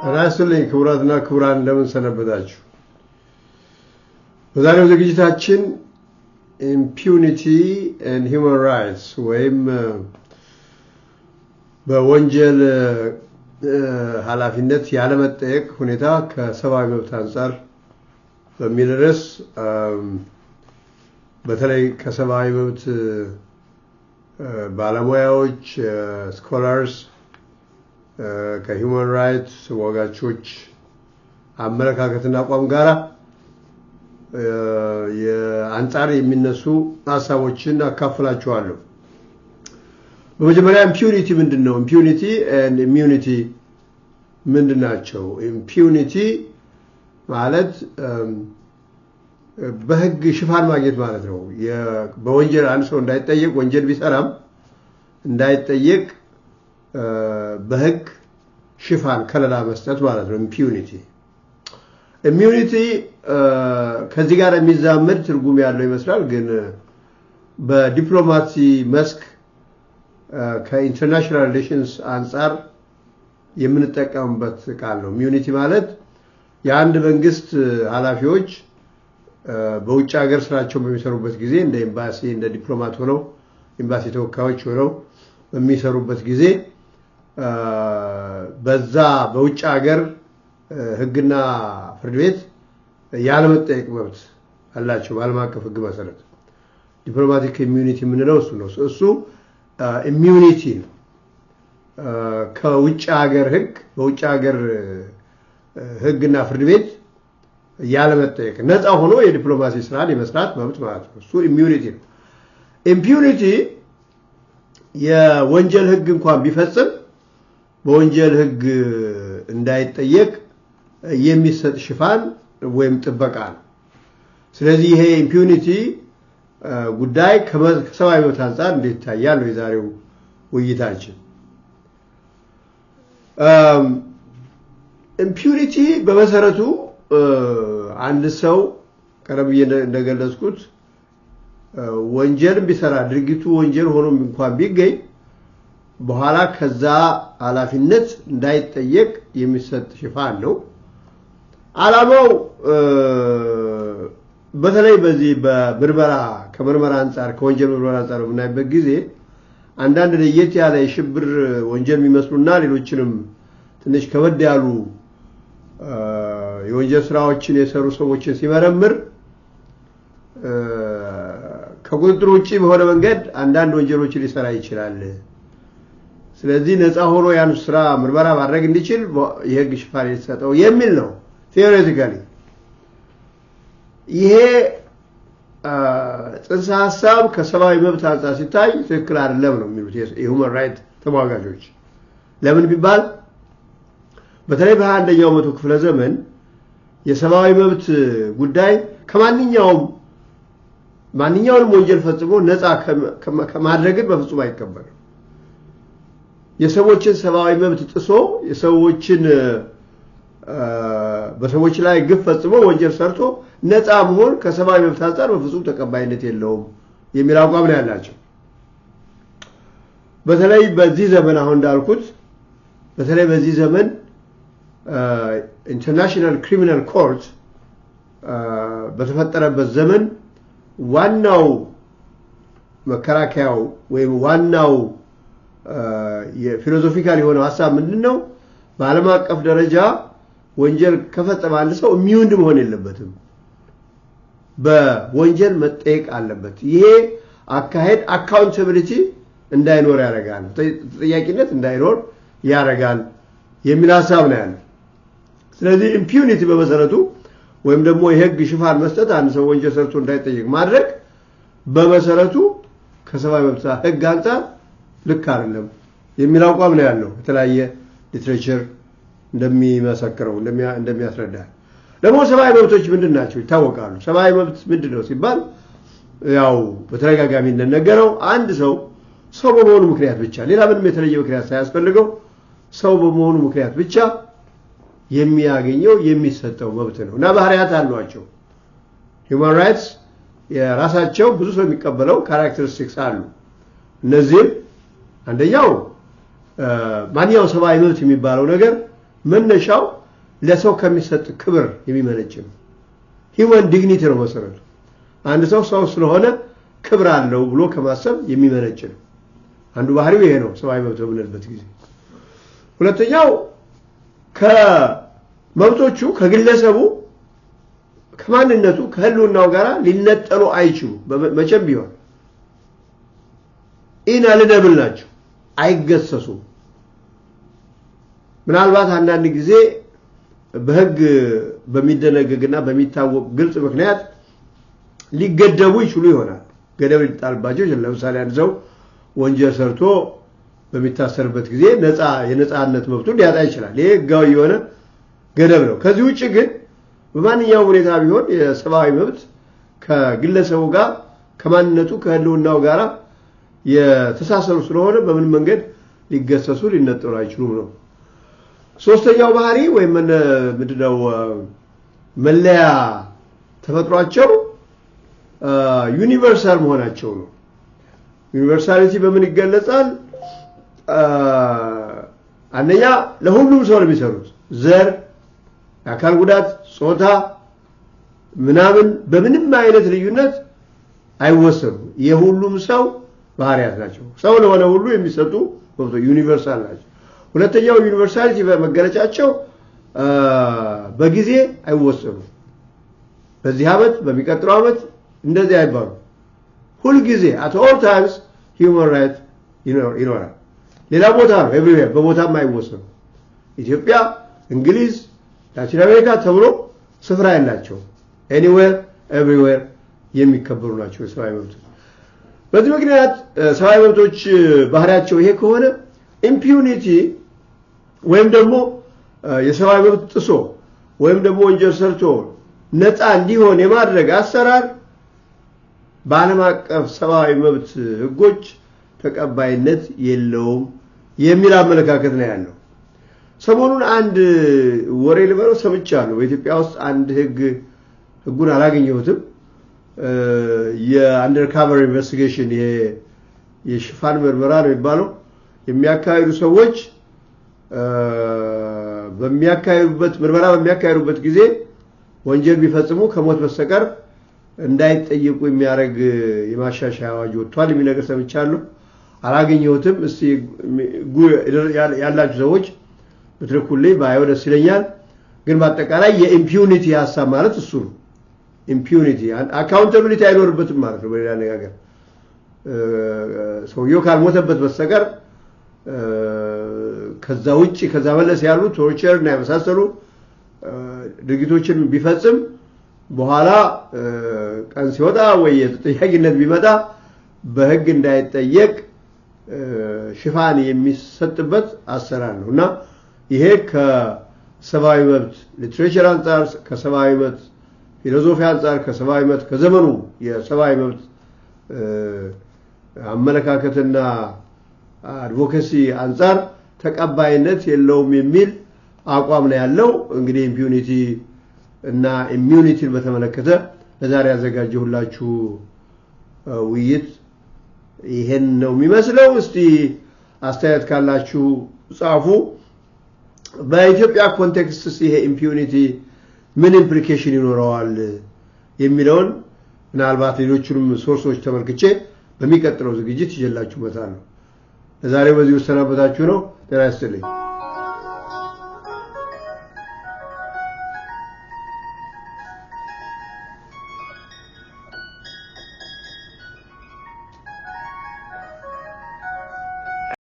ራስልኝ ክቡራትና ክቡራን እንደምን ሰነበታችሁ። በዛሬው ዝግጅታችን impunity and human rights ወይም በወንጀል ኃላፊነት ያለመጠየቅ ሁኔታ ከሰብአዊ መብት አንፃር በሚል ርዕስ በተለይ ከሰብአዊ መብት ባለሙያዎች ስኮላርስ ከሁማን ራይትስ ወጋቾች አመለካከትና አቋም ጋራ የአንጻር የሚነሱ ሐሳቦችን አካፍላችኋለሁ። በመጀመሪያ impunity ምንድነው? impunity and immunity ምንድናቸው? impunity ማለት በህግ ሽፋን ማግኘት ማለት ነው። በወንጀል አንድ ሰው እንዳይጠየቅ ወንጀል ቢሰራም እንዳይጠየቅ በህግ ሽፋን ከለላ መስጠት ማለት ነው impunity። immunity ከዚህ ጋር የሚዛመድ ትርጉም ያለው ይመስላል፣ ግን በዲፕሎማሲ መስክ ከኢንተርናሽናል ሪሌሽንስ አንፃር የምንጠቀምበት ቃል ነው። immunity ማለት የአንድ መንግስት ኃላፊዎች በውጭ ሀገር ስራቸው በሚሰሩበት ጊዜ እንደ ኤምባሲ እንደ ዲፕሎማት ሆነው ኤምባሲ ተወካዮች ሆነው በሚሰሩበት ጊዜ በዛ በውጭ ሀገር ህግና ፍርድ ቤት ያለመጠየቅ መብት አላቸው በዓለም አቀፍ ህግ መሰረት። ዲፕሎማቲክ ኢሚዩኒቲ የምንለው እሱ ነው። እሱ ኢሚዩኒቲ ነው። ከውጭ ሀገር ህግ በውጭ ሀገር ህግና ፍርድ ቤት ያለመጠየቅ ነፃ ሆኖ የዲፕሎማሲ ስራን የመስራት መብት ማለት ነው። እሱ ኢሚዩኒቲ ነው። ኢምፒዩኒቲ የወንጀል ህግ እንኳን ቢፈጽም በወንጀል ህግ እንዳይጠየቅ የሚሰጥ ሽፋን ወይም ጥበቃ ነው። ስለዚህ ይሄ ኢምፒዩኒቲ ጉዳይ ከሰብአዊ መብት አንፃር እንዴት ታያል ነው የዛሬው ውይይታችን። ኢምፒዩኒቲ በመሰረቱ አንድ ሰው ቀደም ብዬ እንደገለጽኩት ወንጀል ቢሰራ ድርጊቱ ወንጀል ሆኖ እንኳን ቢገኝ በኋላ ከዛ ኃላፊነት እንዳይጠየቅ የሚሰጥ ሽፋን ነው። ዓላማው በተለይ በዚህ በብርበራ ከመርመራ አንፃር ከወንጀል ምርመራ አንፃር በምናይበት ጊዜ አንዳንድ ለየት ያለ የሽብር ወንጀል የሚመስሉና ሌሎችንም ትንሽ ከበድ ያሉ የወንጀል ስራዎችን የሰሩ ሰዎችን ሲመረምር ከቁጥጥር ውጪ በሆነ መንገድ አንዳንድ ወንጀሎችን ሊሰራ ይችላል። ስለዚህ ነፃ ሆኖ ያን ስራ ምርመራ ማድረግ እንዲችል የህግ ሽፋን የተሰጠው የሚል ነው ቴዎሬቲካሊ። ይሄ ጽንሰ ሐሳብ ከሰብአዊ መብት አንፃር ሲታይ ትክክል አይደለም ነው የሚሉት የሁማን ራይት ተሟጋቾች። ለምን ቢባል በተለይ በ21ኛው መቶ ክፍለ ዘመን የሰብአዊ መብት ጉዳይ ማንኛውንም ወንጀል ፈጽሞ ነፃ ከማድረግን በፍጹም አይቀበልም። የሰዎችን ሰብአዊ መብት ጥሶ በሰዎች ላይ ግፍ ፈጽሞ ወንጀል ሰርቶ ነፃ መሆን ከሰብአዊ መብት አንፃር በፍጹም ተቀባይነት የለውም የሚል አቋም ነው ያላቸው። በተለይ በዚህ ዘመን አሁን እንዳልኩት በተለይ በዚህ ዘመን ኢንተርናሽናል ክሪሚናል ኮርት በተፈጠረበት ዘመን ዋናው መከራከያው ወይም ዋናው የፊሎሶፊካል የሆነው ሐሳብ ምንድነው? በዓለም አቀፍ ደረጃ ወንጀል ከፈጸመ አንድ ሰው ኢሚዩን መሆን የለበትም፣ በወንጀል መጠየቅ አለበት። ይሄ አካሄድ አካውንታቢሊቲ እንዳይኖር ያደርጋል፣ ተጠያቂነት እንዳይኖር ያደርጋል የሚል ሐሳብ ነው ያለው። ስለዚህ ኢምፒዩኒቲ በመሰረቱ ወይም ደግሞ የህግ ሽፋን መስጠት አንድ ሰው ወንጀል ሰርቶ እንዳይጠየቅ ማድረግ በመሰረቱ ከሰብአዊ መብት ህግ አንፃር ልክ አይደለም የሚል አቋም ነው ያለው። የተለያየ ሊትሬቸር እንደሚመሰክረው እንደሚያስረዳ ደግሞ ሰብአዊ መብቶች ምንድናቸው ይታወቃሉ። ሰብአዊ መብት ምንድነው ሲባል ያው በተረጋጋሚ እንደነገረው አንድ ሰው በመሆኑ ምክንያት ብቻ ሌላ ምንም የተለየ ምክንያት ሳያስፈልገው ሰው በመሆኑ ምክንያት ብቻ የሚያገኘው የሚሰጠው መብት ነው እና ባህሪያት አሏቸው። ሁማን ራይትስ የራሳቸው ብዙ ሰው የሚቀበለው ካራክተሪስቲክስ አሉ። እነዚህ አንደኛው ማንኛውም ሰብአዊ መብት የሚባለው ነገር መነሻው ለሰው ከሚሰጥ ክብር የሚመነጭ ነው human dignity ነው መሰረቱ አንድ ሰው ስለሆነ ክብር አለው ብሎ ከማሰብ የሚመነጭ ነው አንዱ ባህሪው ይሄ ነው ሰብአዊ መብት በምንልበት ጊዜ ሁለተኛው ከመብቶቹ ከግለሰቡ ከማንነቱ ከህልውናው ጋር ሊነጠሉ አይችሉ መቼም ቢሆን ኢናልነብል ናቸው አይገሰሱም ምናልባት አንዳንድ ጊዜ በህግ በሚደነገግና በሚታወቅ ግልጽ ምክንያት ሊገደቡ ይችሉ ይሆናል ገደብ ሊጣልባቸው ይችላል ለምሳሌ አንድ ሰው ወንጀል ሰርቶ በሚታሰርበት ጊዜ የነጻነት መብቱን ሊያጣ ይችላል ይሄ ህጋዊ የሆነ ገደብ ነው ከዚህ ውጪ ግን በማንኛውም ሁኔታ ቢሆን የሰብአዊ መብት ከግለሰቡ ጋር ከማንነቱ ከህልውናው ጋር የተሳሰሩ ስለሆነ በምን መንገድ ሊገሰሱ ሊነጠሉ አይችሉም ነው ሶስተኛው ባህሪ ወይ ምንድነው መለያ ተፈጥሯቸው ዩኒቨርሳል መሆናቸው ነው ዩኒቨርሳሊቲ በምን ይገለጻል አንደኛ ለሁሉም ሰው ለሚሰሩት ዘር አካል ጉዳት ጾታ ምናምን በምንም አይነት ልዩነት አይወሰኑ የሁሉም ሰው ባህሪያት ናቸው ሰው ለሆነ ሁሉ የሚሰጡ ዩኒቨርሳል ናቸው ሁለተኛው ዩኒቨርሳሊቲ በመገለጫቸው በጊዜ አይወሰኑ በዚህ አመት በሚቀጥለው አመት እንደዚህ አይባሉ ሁሉ ጊዜ at all times human right ይኖራል ሌላ ቦታ ነው everywhere በቦታም አይወሰኑ ኢትዮጵያ እንግሊዝ ላቲን አሜሪካ ተብሎ ስፍራ ያላቸው anywhere everywhere የሚከበሩ ናቸው የሰብአዊ መብቶች በዚህ ምክንያት ሰብአዊ መብቶች ባህሪያቸው ይሄ ከሆነ impunity ወይም ደግሞ የሰብአዊ መብት ጥሶ ወይም ደግሞ ወንጀል ሰርቶ ነፃ እንዲሆን የማድረግ አሰራር በዓለም አቀፍ ሰብአዊ መብት ህጎች ተቀባይነት የለውም የሚል አመለካከት ነው ያለው ሰሞኑን አንድ ወሬ ልበለው ሰምቻለሁ በኢትዮጵያ ውስጥ አንድ ህጉን አላገኘሁትም የአንደርካቨር ኢንቨስቲጌሽን የሽፋን ምርመራ ነው የሚባለው የሚያካሂዱ ሰዎች ምርመራ በሚያካሂዱበት ጊዜ ወንጀል ቢፈጽሙ ከሞት በስተቀር እንዳይጠየቁ የሚያደርግ የማሻሻያ አዋጅ ወጥቷል የሚነገር ሰምቻለሁ አላገኘሁትም እስቲ ያላችሁ ሰዎች በትክክል ባይሆን ደስ ይለኛል ግን በአጠቃላይ የኢምፒዩኒቲ ሐሳብ ማለት እሱ ነው ኢምፒዩኒቲ አካውንታቢሊቲ አይኖርበትም ማለት ነው በሌላ አነጋገር ሰውየው ካልሞተበት በስተቀር ከዛ ውጪ ከዛ መለስ ያሉ ቶርቸር እና የመሳሰሉ ድርጊቶችን ቢፈጽም በኋላ ቀን ሲወጣ ወይ የተጠያቂነት ቢመጣ በህግ እንዳይጠየቅ ሽፋን የሚሰጥበት አሰራር ነውና ይሄ ከሰብአዊ መብት ሊትሬቸር አንፃር ከሰብአዊ መብት ፊሎሶፊ አንፃር ከሰብአዊ መብት ከዘመኑ የሰብአዊ መብት አመለካከትና አድቮኬሲ አንፃር ተቀባይነት የለውም የሚል አቋም ነው ያለው እንግዲህ ኢምፒዩኒቲ እና ኢሚዩኒቲን በተመለከተ ለዛሬ ያዘጋጀሁላችሁ ውይይት ይሄን ነው የሚመስለው እስቲ አስተያየት ካላችሁ ጻፉ በኢትዮጵያ ኮንቴክስት ይሄ ኢምፒዩኒቲ ምን ኢምፕሊኬሽን ይኖረዋል የሚለውን ምናልባት ሌሎችንም ሶርሶች ተመልክቼ በሚቀጥለው ዝግጅት ይዤላችሁ መጣለሁ ለዛሬ በዚህ ወሰናበታችሁ ነው ጤና ይስጥልኝ